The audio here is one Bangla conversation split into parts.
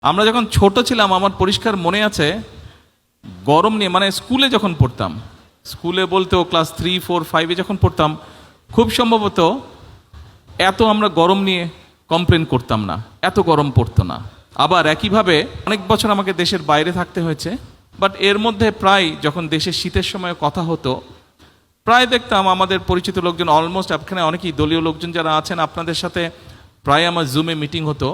আমরা যখন ছোট ছিলাম আমার পরিষ্কার মনে আছে, গরম নিয়ে মানে স্কুলে যখন পড়তাম, স্কুলে বলতেও ক্লাস 3, 4, 5-এ যখন পড়তাম, খুব সম্ভবত এত আমরা গরম নিয়ে কমপ্লেন করতাম না, এত গরম পড়তো না। আবার একইভাবে অনেক বছর আমাকে দেশের বাইরে থাকতে হয়েছে, বাট এর মধ্যে প্রায় যখন দেশের শীতের সময় কথা হতো, প্রায় দেখতাম আমাদের পরিচিত লোকজন, অলমোস্ট এখানে অনেকেই দলীয় লোকজন যারা আছেন আপনাদের সাথে প্রায় আমার জুমে মিটিং হতো,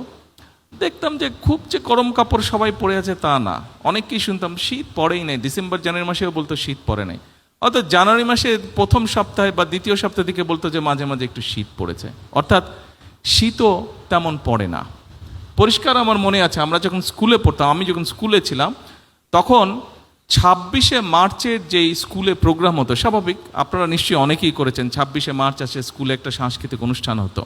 দেখতাম যে খুব যে গরম কাপড় সবাই পরে আছে তা না, অনেককেই শুনতাম শীত পড়েই নেই। ডিসেম্বর জানুয়ারি মাসেও বলতো শীত পড়ে নাই, অর্থাৎ জানুয়ারি মাসে প্রথম সপ্তাহে বা দ্বিতীয় সপ্তাহ দিকে বলতো যে মাঝে মাঝে একটু শীত পড়েছে, অর্থাৎ শীতও তেমন পড়ে না। পরিষ্কার আমার মনে আছে আমরা যখন স্কুলে পড়তাম, আমি যখন স্কুলে ছিলাম তখন 26শে মার্চের যেই স্কুলে প্রোগ্রাম হতো, স্বাভাবিক আপনারা নিশ্চয়ই অনেকেই করেছেন, 26শে মার্চ আসে স্কুলে একটা সাংস্কৃতিক অনুষ্ঠান হতো।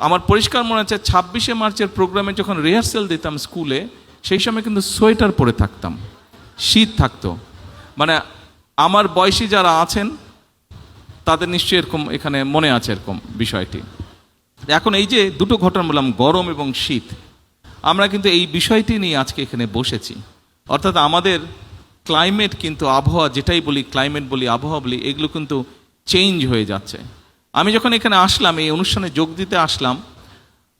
আমার পরিষ্কার মনে আছে 26শে মার্চের প্রোগ্রামে যখন রিহার্সেল দিতাম স্কুলে, সেই সময় কিন্তু সোয়েটার পরে থাকতাম, শীত থাকতো। মানে আমার বয়সী যারা আছেন তাদের নিশ্চয়ই এরকম এখানে মনে আছে এরকম বিষয়টি। এখন এই যে দুটো ঘটনা বললাম, গরম এবং শীত, আমরা কিন্তু এই বিষয়টি নিয়ে আজকে এখানে বসেছি। অর্থাৎ আমাদের ক্লাইমেট কিন্তু, আবহাওয়া যেটাই বলি, ক্লাইমেট বলি, আবহাওয়া বলি, এগুলো কিন্তু চেঞ্জ হয়ে যাচ্ছে। আমি যখন এখানে আসলাম, এই অনুষ্ঠানে যোগ দিতে আসলাম,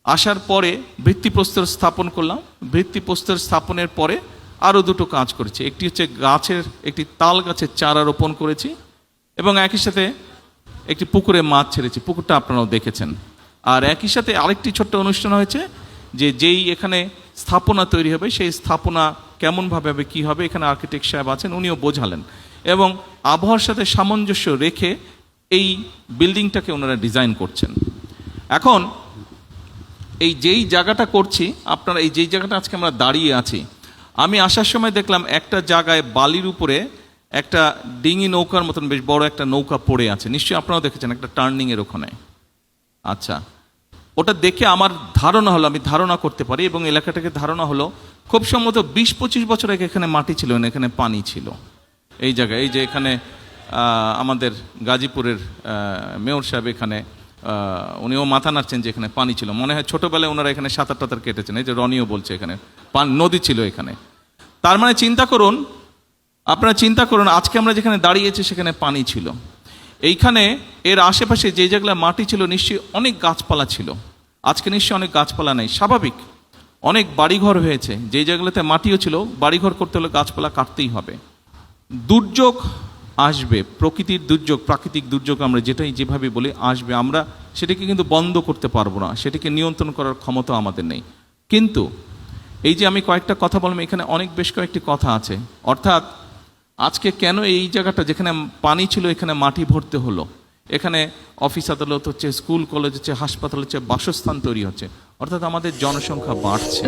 আসার পরে ভিত্তিপ্রস্তর স্থাপন করলাম। ভিত্তিপ্রস্তর স্থাপনের পরে আরও দুটো কাজ করেছি। একটি হচ্ছে গাছের, একটি তাল গাছের চারা রোপণ করেছি, এবং একই সাথে একটি পুকুরে মাছ ছেড়েছি, পুকুরটা আপনারাও দেখেছেন। আর একই সাথে আরেকটি ছোট্ট অনুষ্ঠান হয়েছে, যে যেই এখানে স্থাপনা তৈরি হবে সেই স্থাপনা কেমনভাবে হবে, কী হবে, এখানে আর্কিটেক্ট সাহেব আছেন, উনিও বোঝালেন, এবং আবহাওয়ার সাথে সামঞ্জস্য রেখে এই বিল্ডিংটাকে ওনারা ডিজাইন করছেন। এখন এই যেই জায়গাটা করছি, আপনারা এই যেই জায়গাটা আজকে আমরা দাঁড়িয়ে আছি, আমি আসার সময় দেখলাম একটা জায়গায় বালির উপরে একটা ডিঙি নৌকার মতন বেশ বড় একটা নৌকা পড়ে আছে, নিশ্চয়ই আপনারাও দেখেছেন, একটা টার্নিংয়ের ওখানে। আচ্ছা, ওটা দেখে আমার ধারণা হলো, আমি ধারণা করতে পারি, এবং এলাকাটাকে ধারণা হলো খুব সম্ভবত 20-25 বছর আগে এখানে মাটি ছিল না, এখানে পানি ছিল এই জায়গায়। এই যে এখানে আমাদের গাজীপুরের মেয়র সাহেব এখানে, উনিও মাথা নাড়ছেন যে এখানে পানি ছিল, মনে হয় ছোটোবেলায় ওনারা এখানে সাঁতার টাতার কেটেছেন। এই যে রনিও বলছে এখানে নদী ছিল এখানে। তার মানে চিন্তা করুন, আপনারা চিন্তা করুন, আজকে আমরা যেখানে দাঁড়িয়েছি সেখানে পানি ছিল। এইখানে এর আশেপাশে যে যেগুলো মাটি ছিল নিশ্চয়ই অনেক গাছপালা ছিল, আজকে নিশ্চয়ই অনেক গাছপালা নেই। স্বাভাবিক, অনেক বাড়িঘর হয়েছে, যে জায়গাগুলোতে মাটিও ছিল, বাড়িঘর করতে হলে গাছপালা কাটতেই হবে। দুর্যোগ আসবে, প্রকৃতির দুর্যোগ, প্রাকৃতিক দুর্যোগ আমরা যেটাই যেভাবে বলি আসবে, আমরা সেটাকে কিন্তু বন্ধ করতে পারবো না, সেটাকে নিয়ন্ত্রণ করার ক্ষমতা আমাদের নেই। কিন্তু এই যে আমি কয়েকটা কথা বললাম, এখানে অনেক বেশ কয়েকটি কথা আছে। অর্থাৎ আজকে কেন এই জায়গাটা যেখানে পানি ছিল এখানে মাটি ভরতে হলো, এখানে অফিস আদালত হচ্ছে, স্কুল কলেজ হচ্ছে, হাসপাতাল হচ্ছে, বাসস্থান তৈরি হচ্ছে, অর্থাৎ আমাদের জনসংখ্যা বাড়ছে।